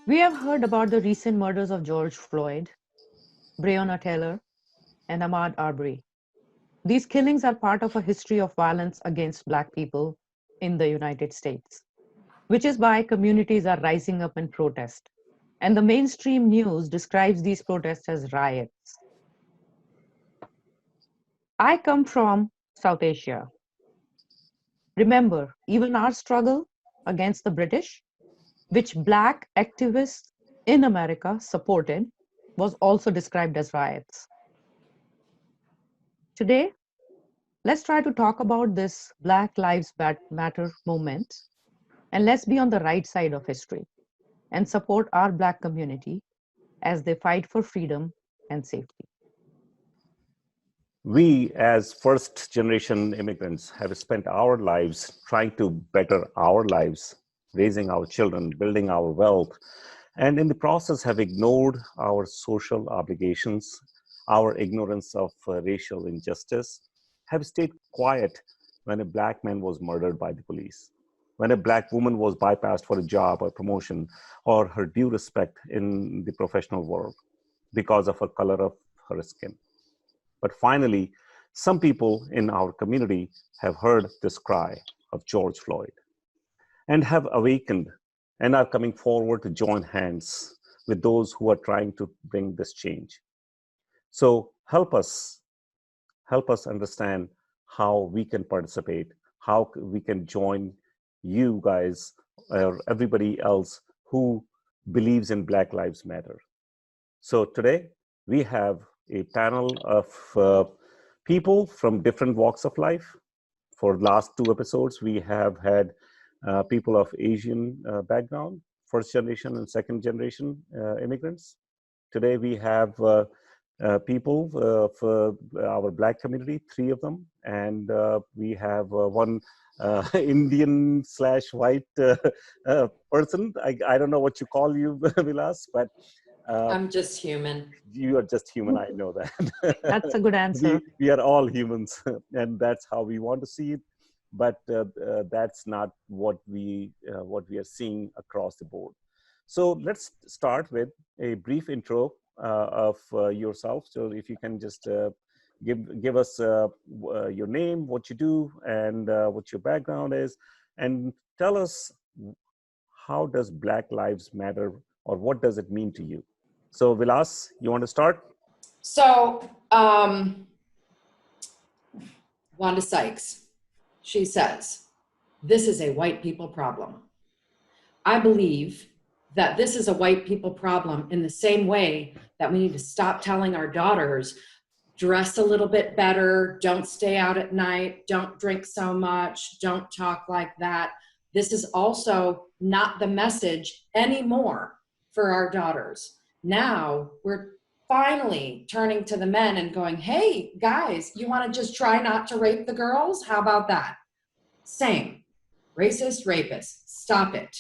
We have heard about the recent murders of George Floyd, Breonna Taylor, and Ahmaud Arbery. These killings are part of a history of violence against Black people in the United States, which is why communities are rising up in protest. And the mainstream news describes these protests as riots. I come from South Asia. Remember, even our struggle against the British, which Black activists in America supported, was also described as riots. Today, let's try to talk about this Black Lives Matter movement, and let's be on the right side of history and support our Black community as they fight for freedom and safety. We, as first generation immigrants, have spent our lives trying to better our lives, raising our children, building our wealth, and in the process have ignored our social obligations, our ignorance of racial injustice, have stayed quiet when a Black man was murdered by the police, when a Black woman was bypassed for a job or promotion, or her due respect in the professional world because of the color of her skin. But finally, some people in our community have heard this cry of George Floyd and have awakened and are coming forward to join hands with those who are trying to bring this change. So help us understand how we can participate, how we can join you guys or everybody else who believes in Black Lives Matter. So today we have a panel of people from different walks of life. For the last two episodes, we have had people of Asian background, first generation and second generation immigrants. Today we have people for our Black community, three of them, and we have one Indian slash white person. I don't know what you call you, Vilas, but I'm just human. you are just human. I know that. That's a good answer. We are all humans, and that's how we want to see it. But that's not what we are seeing across the board. So let's start with a brief intro of yourself. So if you can just give us your name, what you do, and what your background is, and tell us how does Black Lives Matter, or what does it mean to you? So Vilas, you want to start? So, Wanda Sykes, she says, this is a white people problem. I believe that this is a white people problem in the same way that we need to stop telling our daughters, dress a little bit better, don't stay out at night, don't drink so much, don't talk like that. This is also not the message anymore for our daughters. Now we're finally turning to the men and going, hey, guys, you want to just try not to rape the girls? How about that? Same. Racist, rapist. Stop it.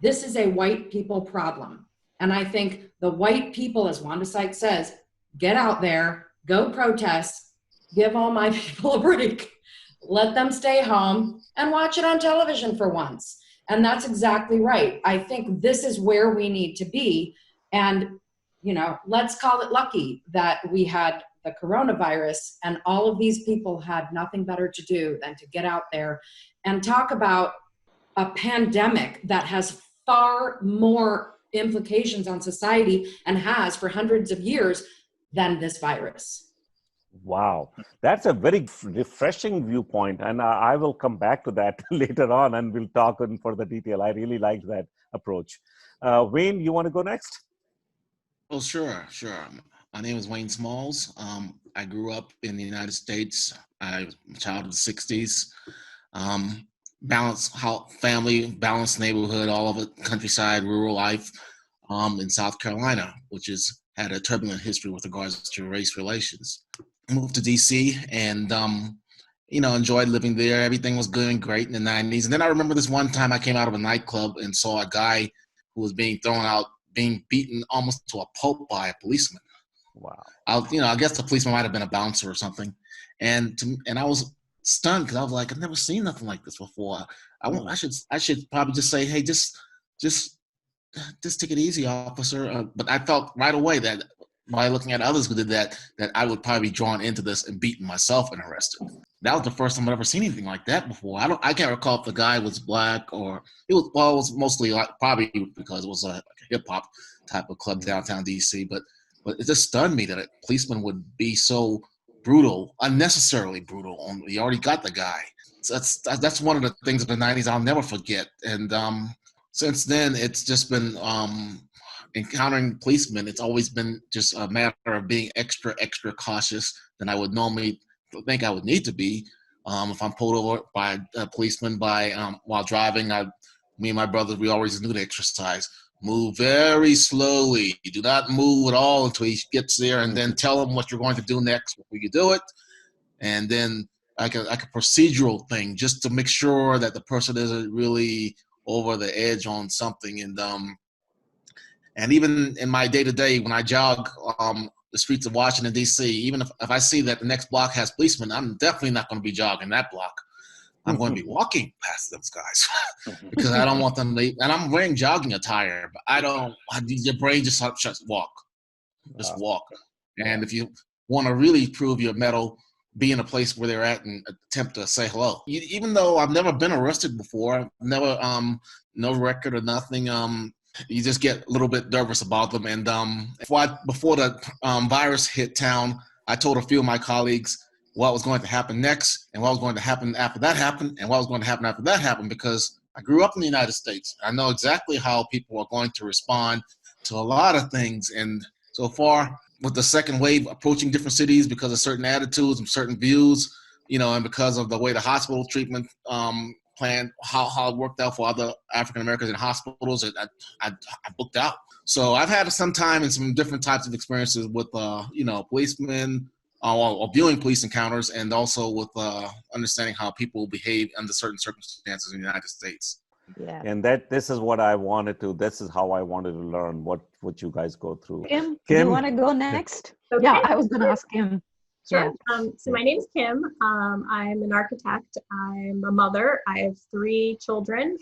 This is a white people problem. And I think the white people, as Wanda Sykes says, get out there, go protest, give all my people a break, let them stay home and watch it on television for once. And that's exactly right. I think this is where we need to be. And, you know, let's call it lucky that we had the coronavirus and all of these people had nothing better to do than to get out there and talk about a pandemic that has far more implications on society and has for hundreds of years than this virus. Wow, that's a very refreshing viewpoint, and I will come back to that later on, and we'll talk in further detail. I really like that approach. Wayne, you want to go next? Oh, sure. My name is Wayne Smalls. I grew up in the United States. I was a child of the 60s. Balanced family, balanced neighborhood, all of it, countryside, rural life in South Carolina, which has had a turbulent history with regards to race relations. I moved to DC and, enjoyed living there. Everything was good and great in the 90s. And then I remember this one time I came out of a nightclub and saw a guy who was being thrown out, being beaten almost to a pulp by a policeman. Wow. I guess the policeman might have been a bouncer or something. And I was stunned because I was like, I've never seen nothing like this before. I should probably just say, hey, just just take it easy, officer. But I felt right away that by looking at others who did that, that I would probably be drawn into this and beaten myself and arrested. That was the first time I'd ever seen anything like that before. I can't recall if the guy was black or it was mostly like, probably because it was like a hip hop type of club downtown DC. But it just stunned me that a policeman would be so brutal, unnecessarily brutal. He already got the guy. So that's one of the things of the '90s I'll never forget. And since then, it's just been encountering policemen. It's always been just a matter of being extra cautious than I would normally think I would need to be. If I'm pulled over by a policeman while driving, me and my brothers, we always knew the exercise. Move very slowly. Do not move at all until he gets there, and then tell him what you're going to do next before you do it. And then like a procedural thing, just to make sure that the person isn't really over the edge on something. And even in my day-to-day, when I jog the streets of Washington, D.C., even if I see that the next block has policemen, I'm definitely not going to be jogging that block. I'm going to be walking past those guys because I don't want them to, and I'm wearing jogging attire, but your brain just shuts, walk. And if you want to really prove your mettle, be in a place where they're at and attempt to say hello. Even though I've never been arrested before, I've never, no record or nothing, you just get a little bit nervous about them. And before the virus hit town, I told a few of my colleagues what was going to happen next and what was going to happen after that happened and what was going to happen after that happened, because I grew up in the United States. I know exactly how people are going to respond to a lot of things. And so far, with the second wave approaching different cities because of certain attitudes and certain views, and because of the way the hospital treatment plan, how it worked out for other African Americans in hospitals, I booked out. So I've had some time and some different types of experiences with, policemen or viewing police encounters, and also with understanding how people behave under certain circumstances in the United States. Yeah. And this is what this is how I wanted to learn what you guys go through. Kim, you want to go next? Okay. Yeah, I was going to ask Kim. Sure. Yeah. So my name is Kim. I'm an architect. I'm a mother. I have 3 children.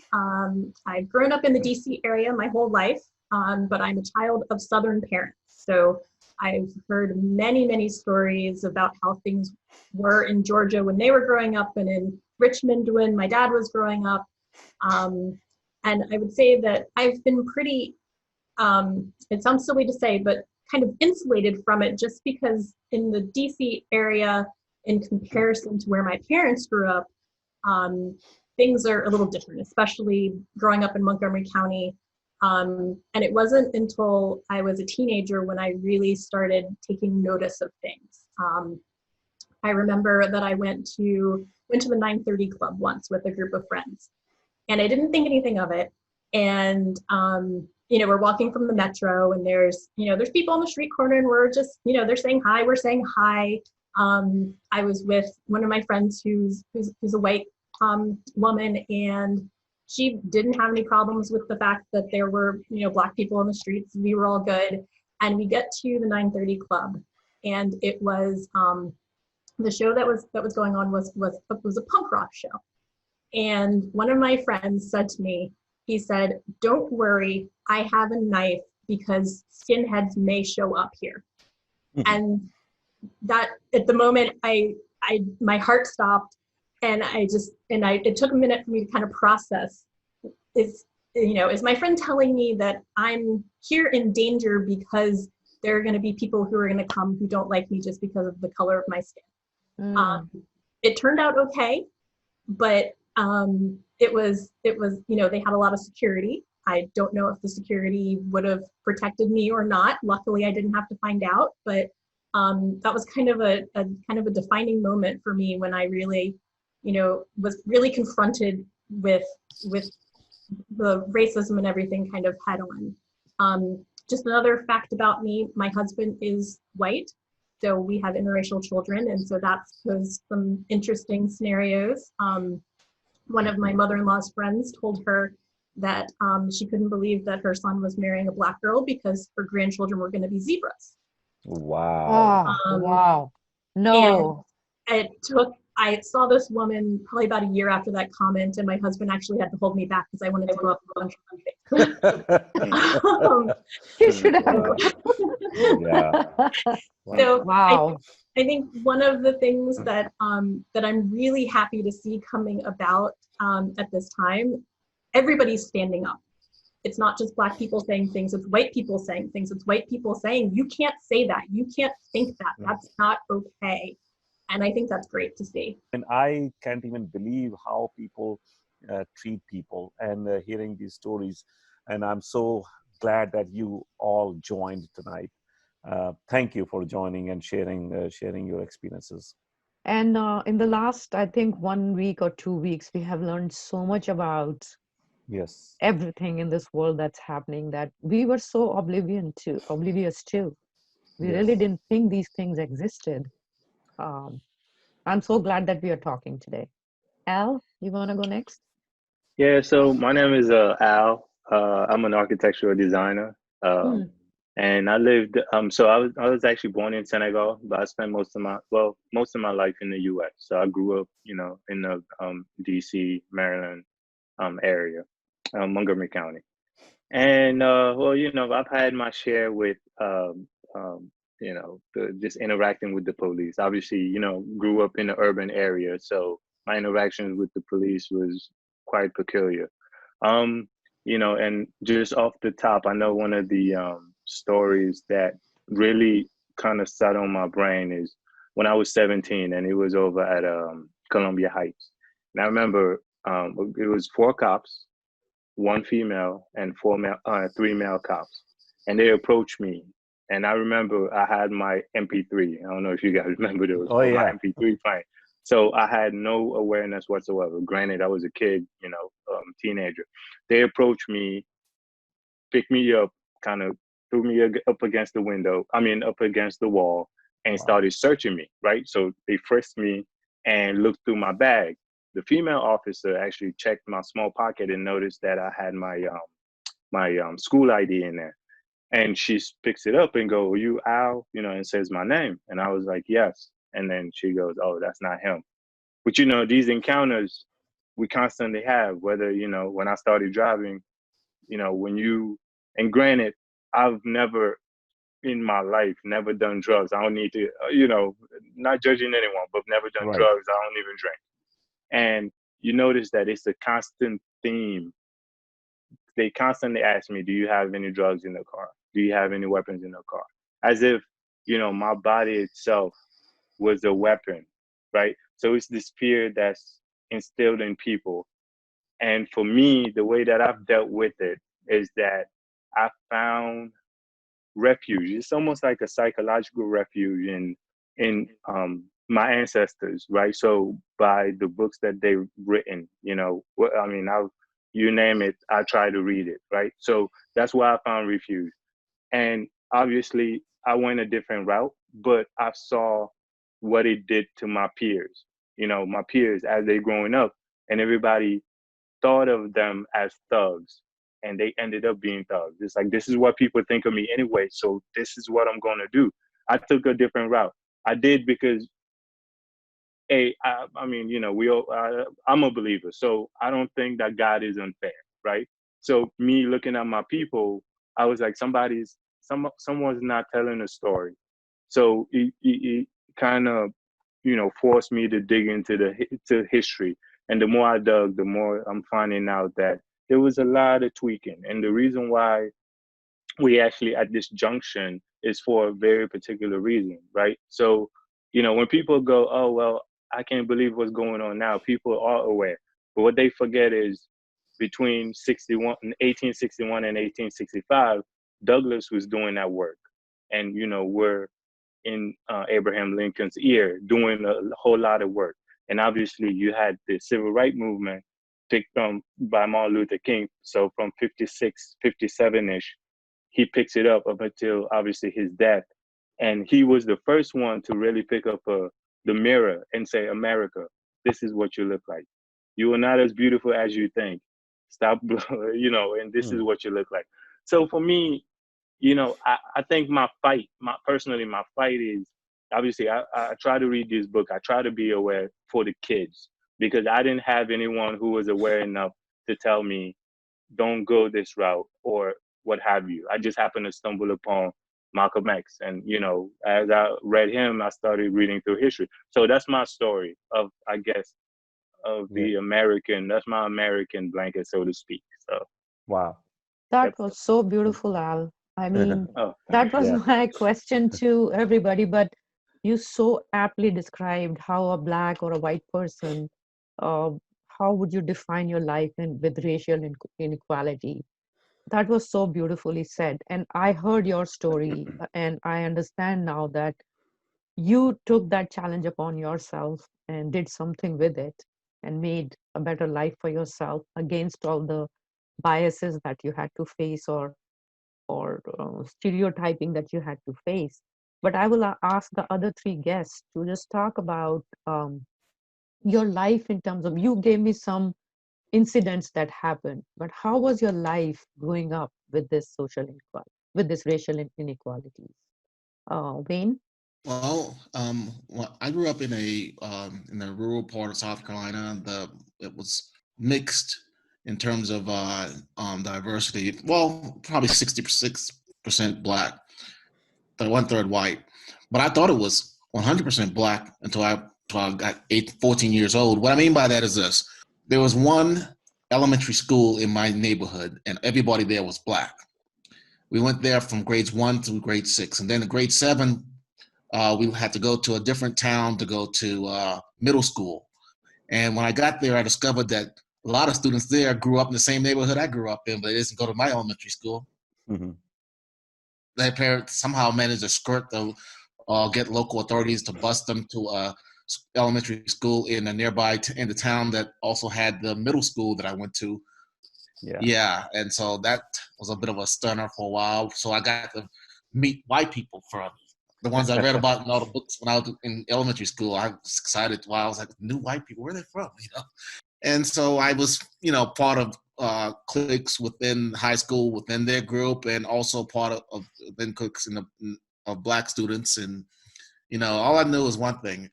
I've grown up in the DC area my whole life, but I'm a child of Southern parents. So I've heard many, many stories about how things were in Georgia when they were growing up and in Richmond when my dad was growing up. And I would say that I've been pretty, it sounds silly to say, but kind of insulated from it, just because in the DC area, in comparison to where my parents grew up, things are a little different, especially growing up in Montgomery County. And it wasn't until I was a teenager when I really started taking notice of things. I remember that I went to the 930 Club once with a group of friends, and I didn't think anything of it. And we're walking from the metro, and there's people on the street corner, and we're just, they're saying hi, we're saying hi. I was with one of my friends who's a white woman, and she didn't have any problems with the fact that there were, Black people on the streets. We were all good. And we get to the 930 Club, and it was the show that was going on was a punk rock show. And one of my friends said to me, he said, "Don't worry, I have a knife because skinheads may show up here." Mm-hmm. And that, at the moment, my heart stopped, and it took a minute for me to kind of process. Is my friend telling me that I'm here in danger because there are going to be people who are going to come who don't like me just because of the color of my skin? Mm. It turned out okay, but it was they had a lot of security. I don't know if the security would have protected me or not. Luckily, I didn't have to find out, but that was kind of a defining moment for me when I really, was really confronted with the racism and everything kind of head on. Just another fact about me, my husband is white, so we have interracial children, and so that's posed some interesting scenarios. One of my mother-in-law's friends told her that she couldn't believe that her son was marrying a Black girl because her grandchildren were going to be zebras. Wow. Wow. No. And it took I saw this woman probably about a year after that comment, and my husband actually had to hold me back because I wanted to go up and punch her. You should have. Yeah. So Wow. I think one of the things that that I'm really happy to see coming about at this time, everybody's standing up. It's not just Black people saying things, it's white people saying things. It's white people saying, you can't say that, you can't think that, that's not okay. And I think that's great to see. And I can't even believe how people treat people, and hearing these stories. And I'm so glad that you all joined tonight. Thank you for joining and sharing your experiences. And in the last, I think, 1 week or 2 weeks, we have learned so much about Yes. everything in this world that's happening that we were so oblivious to. We Yes. really didn't think these things existed. Um, I'm so glad that we are talking today. Al, you want to go next? Yeah, so my name is Al. I'm an architectural designer. Hmm. And I lived so I was actually born in Senegal, but I spent most of my life in the US. So I grew up, in the DC, Maryland area, Montgomery County. And I've had my share with just interacting with the police. Obviously, grew up in the urban area, so my interactions with the police was quite peculiar. Um, and just off the top, I know one of the stories that really kind of sat on my brain is when I was 17, and it was over at Columbia Heights. And I remember it was four cops, one female, and three male cops, and they approached me. And I remember I had my MP3. I don't know if you guys remember those, Oh but my yeah. MP3 playing. So I had no awareness whatsoever. Granted, I was a kid, teenager. They approached me, picked me up, kind of threw me up against the window. I mean, up against the wall, and Wow. started searching me. Right. So they frisked me and looked through my bag. The female officer actually checked my small pocket and noticed that I had my school ID in there. And she picks it up and go, "Are you Al?" And says my name. And I was like, "Yes." And then she goes, "Oh, that's not him." But these encounters we constantly have, whether, when I started driving, when you, and granted, I've never in my life, never done drugs. I don't need to, not judging anyone, but never done Right. drugs. I don't even drink. And you notice that it's a constant theme. They constantly ask me, "Do you have any drugs in the car? Do you have any weapons in the car?" As if, my body itself was a weapon, right? So it's this fear that's instilled in people. And for me, the way that I've dealt with it is that I found refuge. It's almost like a psychological refuge in my ancestors, right? So by the books that they've written, you name it, I try to read it, right? So that's why I found refuge. And obviously, I went a different route, but I saw what it did to my peers. My peers as they growing up, and everybody thought of them as thugs, and they ended up being thugs. It's like, this is what people think of me anyway, so this is what I'm going to do. I took a different route. I did because, I mean, I'm a believer, so I don't think that God is unfair, right? So me looking at my people, I was like, someone's not telling a story. So it kind of, forced me to dig into to history. And the more I dug, the more I'm finding out that there was a lot of tweaking. And the reason why we actually at this junction is for a very particular reason, right? So, when people go, "Oh, well, I can't believe what's going on now," people are aware. But what they forget is between 1861 and 1865, Douglas was doing that work. And, we're in Abraham Lincoln's ear doing a whole lot of work. And obviously you had the civil rights movement picked by Martin Luther King. So from 56, 57-ish, he picks it up until obviously his death. And he was the first one to really pick up the mirror and say, "America, this is what you look like. You are not as beautiful as you think. Stop," and this is Mm. what you look like. So for me, I think my fight is obviously I try to read this book. I try to be aware for the kids because I didn't have anyone who was aware enough to tell me don't go this route or what have you. I just happened to stumble upon Malcolm X, and as I read him, I started reading through history. So that's my story of, I guess, of Yeah. the American. That's my American blanket, so to speak. So Wow. That that's was so beautiful, Al. I mean, oh, that was Yeah. my question to everybody, but you so aptly described how a black or a white person, uh, how would you define your life with racial inequality? That was so beautifully said. And I heard your story, and I understand now that you took that challenge upon yourself and did something with it and made a better life for yourself against all the biases that you had to face, or stereotyping that you had to face. But I will ask the other three guests to just talk about your life in terms of, you gave me some incidents that happened, but how was your life growing up with this social inequality, with this racial inequalities? Wayne? Well, I grew up in the rural part of South Carolina. It was mixed in terms of diversity. Well, probably 66% black, 1/3 white. But I thought it was 100% black until I got 14 years old. What I mean by that is this: there was one elementary school in my neighborhood, and everybody there was black. We went there from grades 1 through grade 6, and then in grade 7 we had to go to a different town to go to middle school. And when I got there, I discovered that a lot of students there grew up in the same neighborhood I grew up in, but they didn't go to my elementary school. Mm-hmm. Their parents somehow managed to skirt the get local authorities to bus them to a elementary school in a nearby in the town that also had the middle school that I went to. Yeah. Yeah, and so that was a bit of a stunner for a while. So I got to meet white people from the ones I read about in all the books when I was in elementary school. I was excited while I was like, new white people, where are they from? And so I was, part of cliques within high school, within their group, and also part of then cliques of black students. And all I knew was one thing.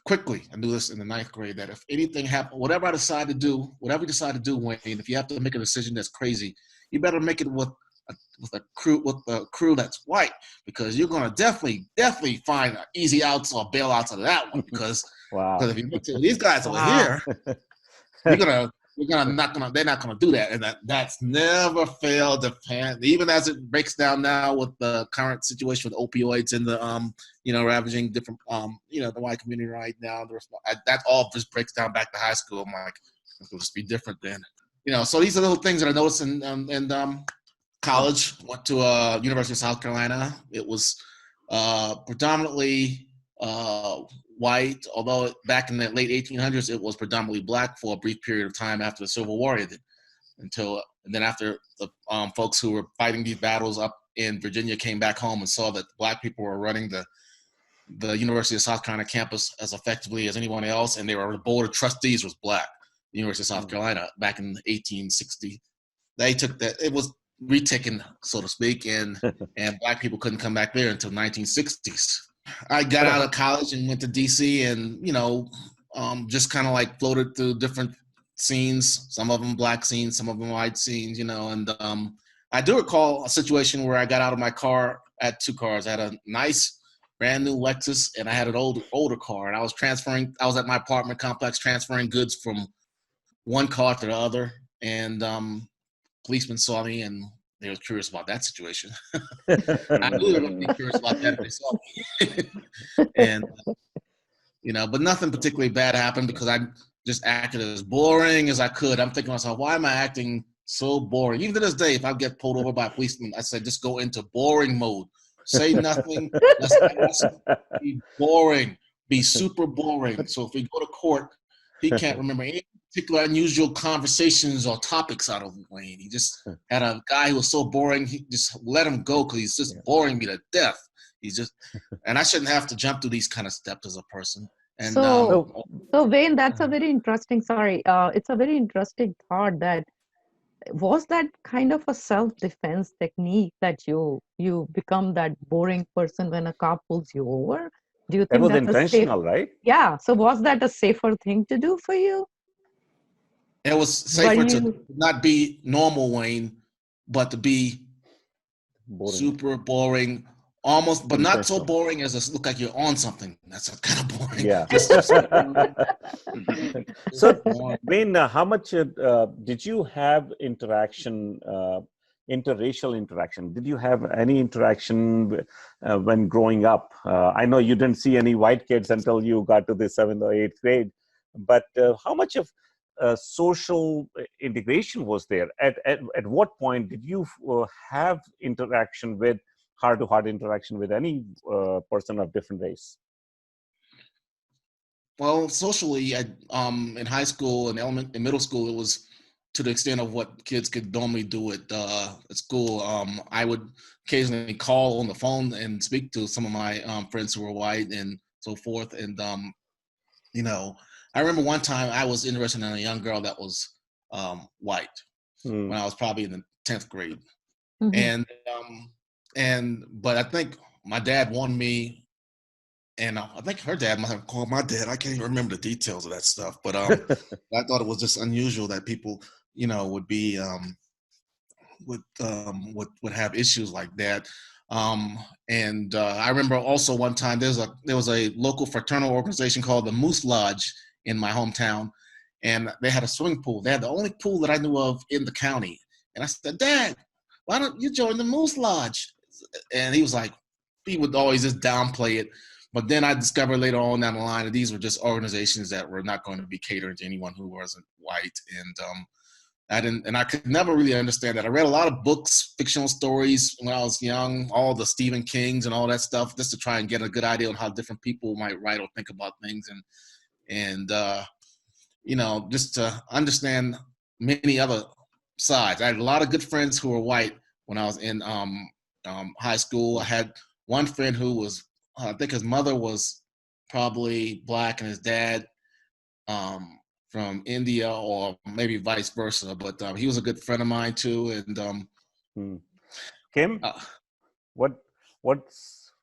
Quickly, I knew this in the 9th grade, that if anything happened, whatever you decide to do, Wayne, if you have to make a decision that's crazy, you better make it with a crew that's white, because you're gonna definitely find easy outs or bailouts out of that one. Because Wow. if you look to these guys over Wow. here, they're not gonna do that, and that's never failed to pan. Even as it breaks down now with the current situation with opioids and the ravaging different the white community right now, that all just breaks down back to high school. I'm like, it'll just be different then. So these are little things that I noticed in college. Went to University of South Carolina. It was predominantly white, although back in the late 1800s, it was predominantly black for a brief period of time after the Civil War ended. And then after the folks who were fighting these battles up in Virginia came back home and saw that black people were running the University of South Carolina campus as effectively as anyone else, and the board of trustees was black. The University of South Carolina back in 1860, they took that. It was retaken, so to speak, and black people couldn't come back there until 1960s. I got out of college and went to DC, and just kind of like floated through different scenes. Some of them black scenes, some of them white scenes. And I do recall a situation where I got out of my car. I had 2 cars. I had a nice brand new Lexus, and I had an older car. And I was at my apartment complex transferring goods from one car to the other, and policemen saw me, and they were curious about that situation. I knew they were going to be curious about that if they saw me. And but nothing particularly bad happened, because I just acted as boring as I could. I'm thinking to myself, why am I acting so boring? Even to this day, if I get pulled over by a policeman, I said, just go into boring mode. Say nothing. Let's be boring. Be super boring. So if we go to court, he can't remember any particular unusual conversations or topics out of Wayne. He just had a guy who was so boring, he just let him go because he's just boring me to death. He's just, and I shouldn't have to jump through these kind of steps as a person. And So Wayne, that's a very interesting, sorry, it's a very interesting thought. That was that kind of a self-defense technique, that you become that boring person when a cop pulls you over? Do you That think was that's a safe? intentional, right? Yeah. So was that a safer thing to do for you? It was Were safer to you? not be normal Wayne, but to be Boring. super boring, almost, but not so Intentional. boring as to look like you're on something. That's kind of boring. Yeah. Just So, boring. Wayne, how much did you have interaction, interracial interaction? Did you have any interaction when growing up? I know you didn't see any white kids until you got to the 7th or 8th grade, but how much of social integration was there? At what point did you have interaction with, heart-to-heart interaction with any person of different race? Well, socially, in high school and in middle school, it was to the extent of what kids could normally do at school. I would occasionally call on the phone and speak to some of my friends who were white and so forth. And you know, I remember one time I was interested in a young girl that was white when I was probably in the 10th grade, Mhm. but I think my dad wanted me. And I think her dad might have called my dad. I can't even remember the details of that stuff. But I thought it was just unusual that people, would be would have issues like that. I remember also one time there was a local fraternal organization called the Moose Lodge in my hometown, and they had a swimming pool. They had the only pool that I knew of in the county. And I said, Dad, why don't you join the Moose Lodge? And he was like, he would always just downplay it. But then I discovered later on down the line that these were just organizations that were not going to be catering to anyone who wasn't white. And I could never really understand that. I read a lot of books, fictional stories when I was young, all the Stephen Kings and all that stuff, just to try and get a good idea on how different people might write or think about things, and just to understand many other sides. I had a lot of good friends who were white when I was in high school. I had one friend who was, I think his mother was probably black and his dad from India, or maybe vice versa. But he was a good friend of mine too. And Kim, what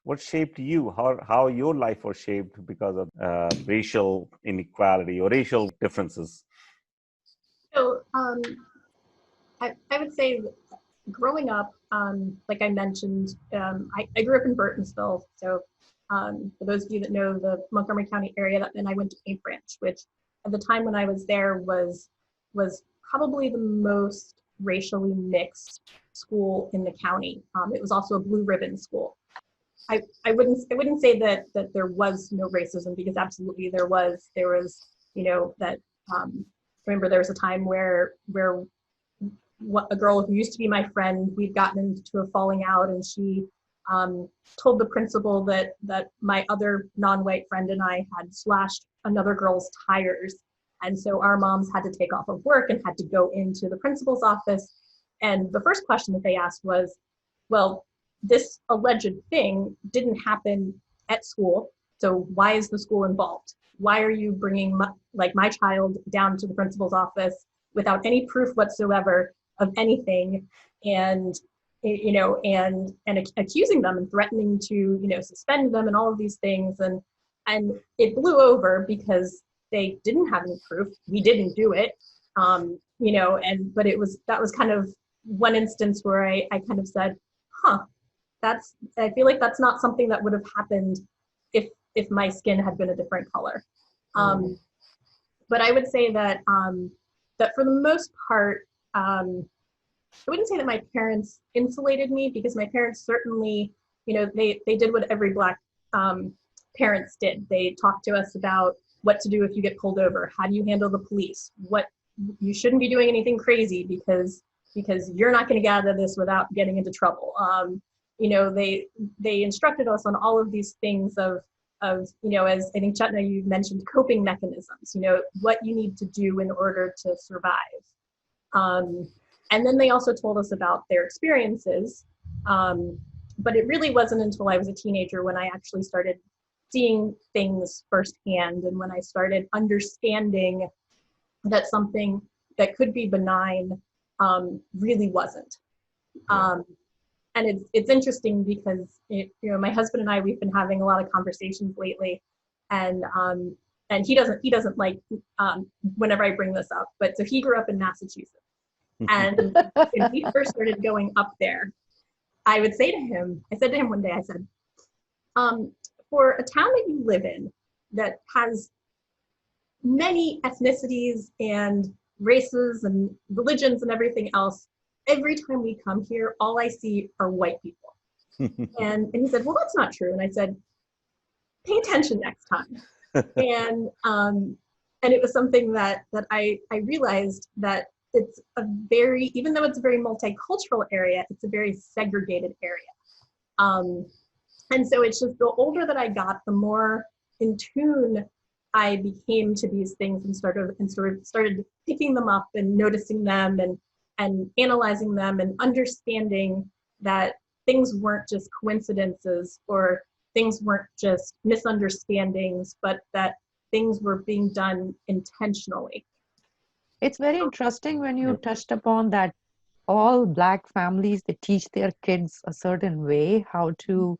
what shaped you? How your life was shaped because of racial inequality or racial differences? So I would say growing up, like I mentioned, I grew up in Burtonsville. So for those of you that know the Montgomery County area, then I went to Paint Branch, which at the time when I was there was probably the most racially mixed school in the county. It was also a blue ribbon school. I wouldn't say that there was no racism, because absolutely there was. There was, that remember there was a time where a girl who used to be my friend, we'd gotten into a falling out, and she told the principal that my other non-white friend and I had slashed another girl's tires. And so our moms had to take off of work and had to go into the principal's office. And the first question that they asked was, well, this alleged thing didn't happen at school, so why is the school involved? Why are you bringing my child down to the principal's office without any proof whatsoever of anything, and accusing them and threatening to suspend them and all of these things, and it blew over because they didn't have any proof. We didn't do it, but that was kind of one instance where I kind of said, huh, I feel like that's not something that would have happened if my skin had been a different color. But I would say that that for the most part, I wouldn't say that my parents insulated me, because my parents certainly, they did what every Black parents did. They talked to us about what to do if you get pulled over. How do you handle the police? You shouldn't be doing anything crazy because you're not going to get out of this without getting into trouble. They instructed us on all of these things of as I think Chetna, you mentioned, coping mechanisms, what you need to do in order to survive. And then they also told us about their experiences. But it really wasn't until I was a teenager when I actually started seeing things firsthand, and when I started understanding that something that could be benign really wasn't. it's interesting because my husband and I, we've been having a lot of conversations lately, and he doesn't like whenever I bring this up. But so he grew up in Massachusetts, and when he first started going up there, I said to him one day, I said, for a town that you live in that has many ethnicities and races and religions and everything else, every time we come here, all I see are white people. and he said, well, that's not true. And I said, pay attention next time. and it was something that I realized that it's even though it's a very multicultural area, it's a very segregated area. And so it's just the older that I got, the more in tune I became to these things, and started picking them up and noticing them and analyzing them and understanding that things weren't just coincidences, or things weren't just misunderstandings, but that things were being done intentionally. It's very interesting when you touched upon that all Black families, they teach their kids a certain way how to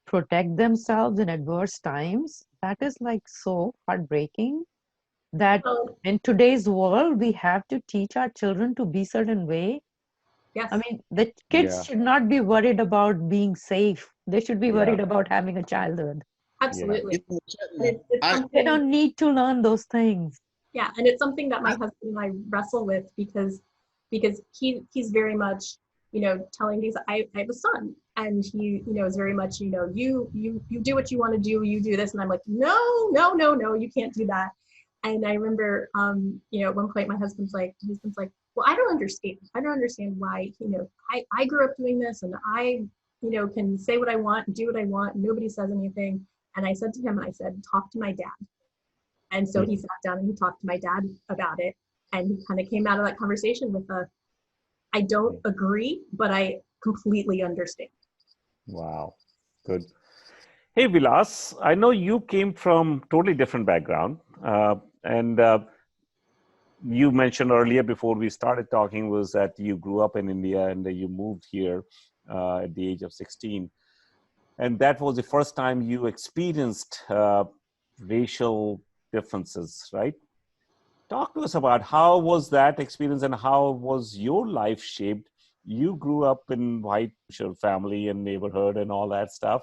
protect themselves in adverse times. That is like so heartbreaking that in today's world, we have to teach our children to be certain way. Yes. I mean, the kids should not be worried about being safe. They should be worried about having a childhood. Absolutely. They don't need to learn those things. Yeah, and it's something that my husband and I wrestle with because he's very much, telling me, I have a son, and he, is very much, you do what you want to do, you do this, and I'm like, no, you can't do that. And I remember, at one point my husband's like, well, I don't understand why, I grew up doing this, and I, can say what I want and do what I want, and nobody says anything. And I said to him, talk to my dad. And so he sat down and he talked to my dad about it. And he kind of came out of that conversation with I don't agree, but I completely understand. Wow, good. Hey, Vilas, I know you came from totally different background. And you mentioned earlier before we started talking was that you grew up in India and you moved here at the age of 16. And that was the first time you experienced racial differences, right? Talk to us about how was that experience and how was your life shaped? You grew up in white family and neighborhood and all that stuff.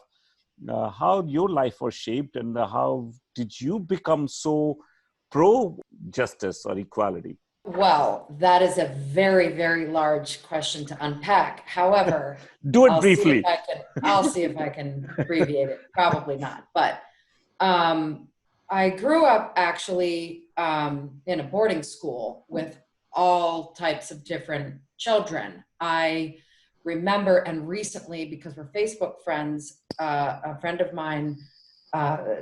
How your life was shaped, and how did you become so pro justice or equality? Well, that is a very, very large question to unpack. However, do it briefly. I'll see if I can abbreviate it. Probably not, but I grew up actually in a boarding school with all types of different children. I remember, and recently, because we're Facebook friends, a friend of mine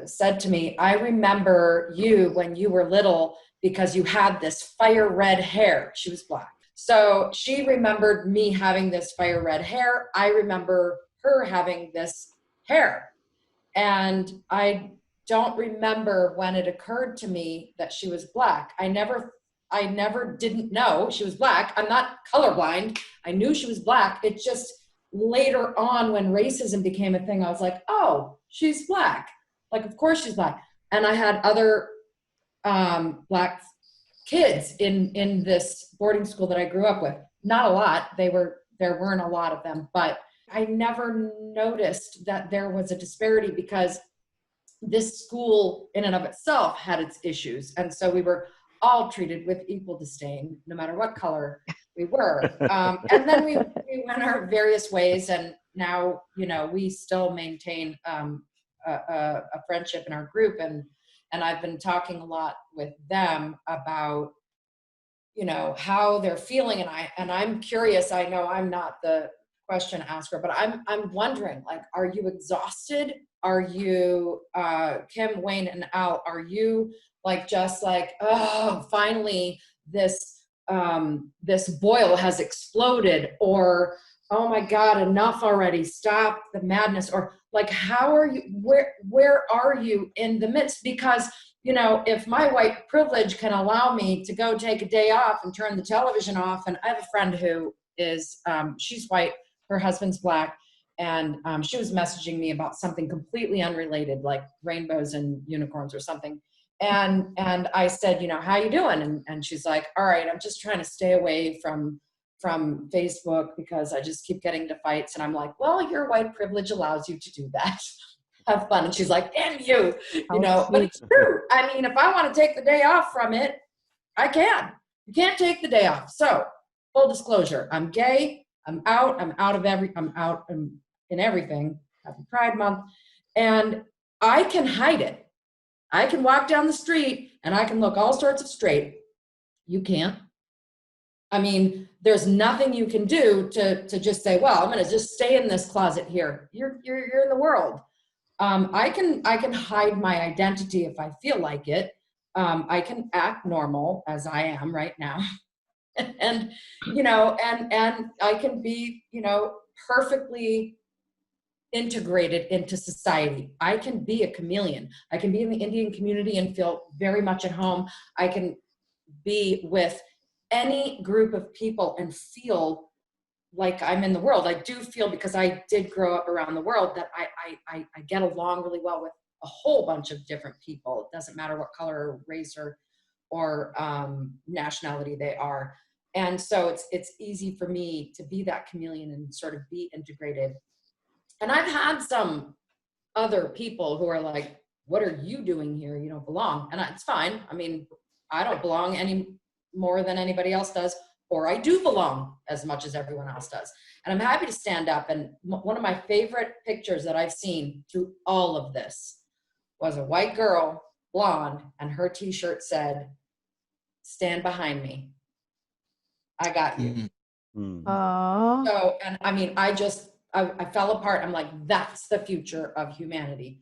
said to me, I remember you when you were little because you had this fire red hair. She was Black. So she remembered me having this fire red hair. I remember her having this hair. And I don't remember when it occurred to me that she was Black. I never didn't know she was Black. I'm not colorblind. I knew she was Black. It just later on when racism became a thing, I was like, oh, she's Black. Like, of course she's Black. And I had other Black kids in this boarding school that I grew up with. Not a lot. There weren't a lot of them, but I never noticed that there was a disparity because this school in and of itself had its issues. And so we were all treated with equal disdain, no matter what color we were. And then we went our various ways. And now, we still maintain a friendship in our group. And I've been talking a lot with them about, how they're feeling. And I'm curious, I know I'm not the question asker, but I'm wondering, like, are you exhausted? Are you, Kim, Wayne, and Al, are you just like, oh, finally this boil has exploded, or, oh my God, enough already, stop the madness, or like, how are you, where are you in the midst? Because, if my white privilege can allow me to go take a day off and turn the television off, and I have a friend who is, she's white, her husband's Black, and she was messaging me about something completely unrelated, like rainbows and unicorns or something. And I said, you know, how you doing? And she's like, all right, I'm just trying to stay away from Facebook because I just keep getting into fights. And I'm like, well, your white privilege allows you to do that. Have fun. And she's like, damn you, you know, but it's true. I mean, if I want to take the day off from it, I can. You can't take the day off. So full disclosure, I'm gay. I'm out in everything. Happy Pride Month. And I can hide it. I can walk down the street and I can look all sorts of straight. You can't. I mean, there's nothing you can do to just say, well, I'm going to just stay in this closet here. You're in the world. I can hide my identity if I feel like it. I can act normal as I am right now. and, you know, and I can be, you know, perfectly integrated into society. I can be a chameleon. I can be in the Indian community and feel very much at home. I can be with any group of people and feel like I'm in the world. I do feel, because I did grow up around the world, that I get along really well with a whole bunch of different people. It doesn't matter what color or race or nationality they are. And so it's easy for me to be that chameleon and sort of be integrated. And I've had some other people who are like, what are you doing here? You don't belong. And it's fine. I mean, I don't belong any more than anybody else does, or I do belong as much as everyone else does. And I'm happy to stand up. And one of my favorite pictures that I've seen through all of this was a white girl, blonde, and her t-shirt said, stand behind me. I got you. Mm-hmm. So, and I mean, I fell apart. I'm like, that's the future of humanity.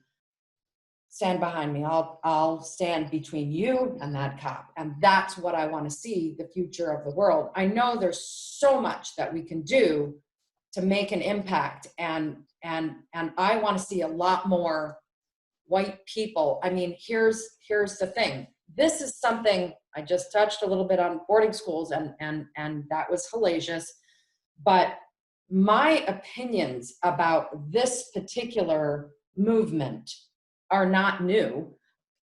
Stand behind me. I'll stand between you and that cop. And that's what I want to see, the future of the world. I know there's so much that we can do to make an impact. And I want to see a lot more white people. I mean, here's the thing. This is something I just touched a little bit on boarding schools, and that was hellacious. But my opinions about this particular movement are not new.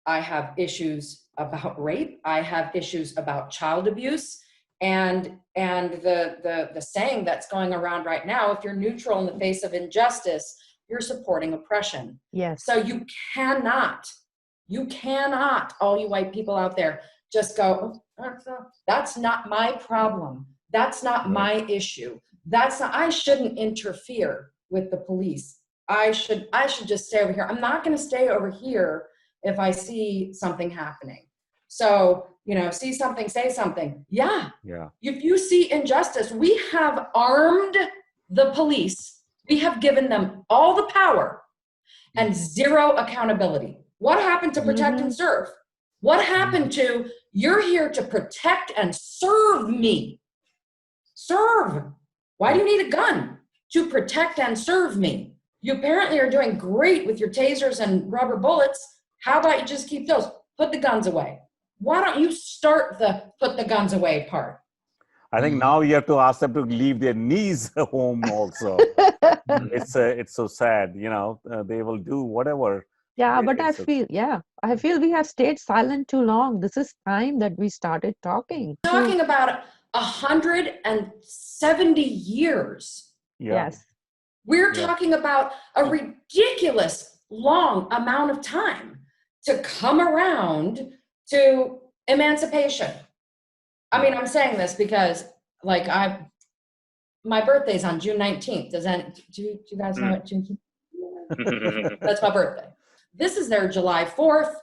I have issues about rape. I have issues about child abuse, and the saying that's going around right now: if you're neutral in the face of injustice, you're supporting oppression. Yes. So you cannot, all you white people out there, just go, oh, that's not my problem. That's not my issue. I shouldn't interfere with the police. I should just stay over here. I'm not going to stay over here if I see something happening. So, you know, see something, say something. Yeah. If you see injustice, we have armed the police. We have given them all the power and zero accountability. What happened to protect and serve? What happened to, you're here to protect and serve me? Serve. Why do you need a gun? To protect and serve me. You apparently are doing great with your tasers and rubber bullets. How about you just keep those? Put the guns away. Why don't you start the put the guns away part? I think now you have to ask them to leave their knees home also. It's so sad, you know, they will do whatever. Yeah, but I feel we have stayed silent too long. This is time that we started talking. Talking about 170 years. Yes. We're talking about a ridiculous long amount of time to come around to emancipation. I mean, I'm saying this because, like, my birthday's on June 19th. Do you guys know what June 19th? That's my birthday. This is their July 4th.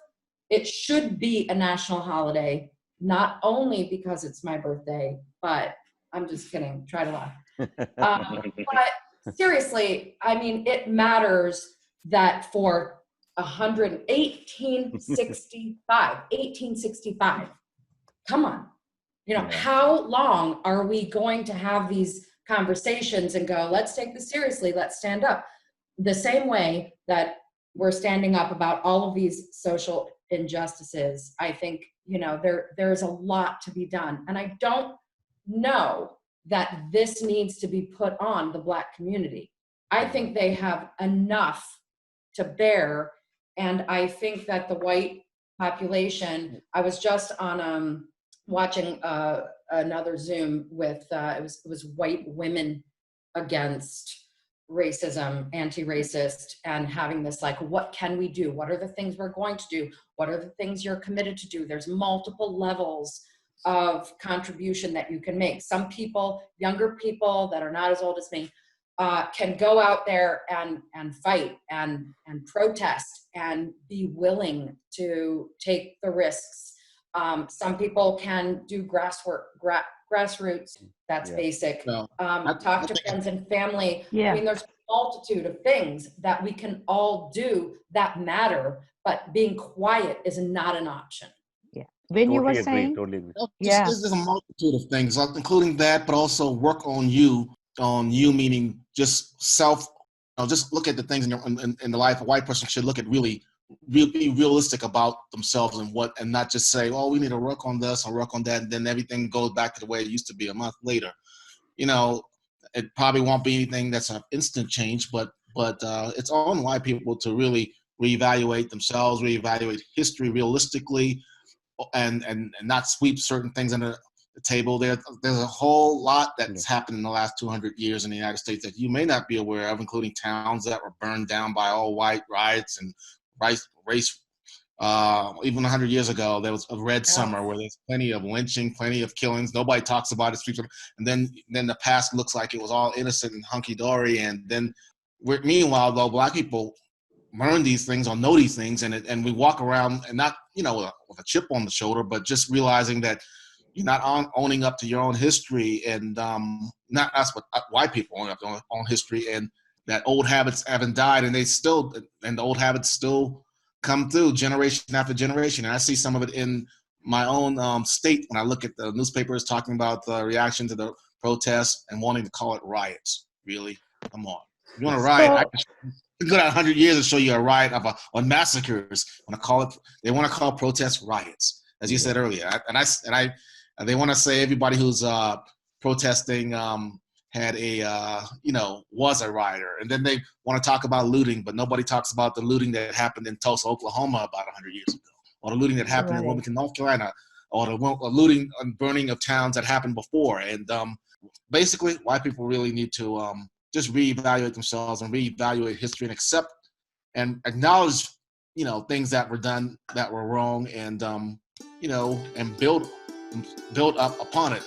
It should be a national holiday, not only because it's my birthday, but I'm just kidding. Try to laugh. But seriously, I mean, it matters that for 1865, come on. You know, how long are we going to have these conversations and go, let's take this seriously, let's stand up? The same way that we're standing up about all of these social injustices, I think, you know, there's a lot to be done. And I don't know that this needs to be put on the Black community. I think they have enough to bear. And I think that the white population, I was just on watching another Zoom with, it was white women against racism, anti-racist, and having this like, what can we do? What are the things we're going to do? What are the things you're committed to do? There's multiple levels of contribution that you can make. Some people, younger people that are not as old as me, can go out there and fight and protest and be willing to take the risks. Some people can do grassroots. That's basic. No, Talk to friends and family. Yeah. I mean, there's a multitude of things that we can all do that matter, but being quiet is not an option. Yeah. When you were Totally agree. saying, Totally agree. yeah, There's a multitude of things, including that, but also work on you. On you meaning just self. Just look at the things in the life. A white person should look at be realistic about themselves and not just say, "Oh, we need to work on this or work on that," and then everything goes back to the way it used to be a month later. It probably won't be anything that's an instant change, but it's on white people to really reevaluate themselves, reevaluate history realistically, and not sweep certain things under the table. There's a whole lot that's happened in the last 200 years in the United States that you may not be aware of, including towns that were burned down by all white riots and race. Even 100 years ago, there was a Red Summer where there's plenty of lynching, plenty of killings. Nobody talks about it. And then the past looks like it was all innocent and hunky-dory. And then, meanwhile, though, Black people learn these things or know these things, and we walk around and not, with a chip on the shoulder, but just realizing that you're not owning up to your own history, and not us, but white people owning up to their own history, and that old habits haven't died, and the old habits still come through generation after generation. And I see some of it in my own state when I look at the newspapers talking about the reaction to the protests and wanting to call it riots. Really? Come on. If you want to riot, I can go down 100 years and show you a riot on massacres. They want to call protests riots, as you said earlier. They want to say everybody who's protesting had was a rioter. And then they want to talk about looting, but nobody talks about the looting that happened in Tulsa, Oklahoma about 100 years ago, or the looting that happened in Wilmington, North Carolina, or the looting and burning of towns that happened before. And basically, white people really need to just reevaluate themselves and reevaluate history and accept and acknowledge, things that were done that were wrong, and and build up upon it.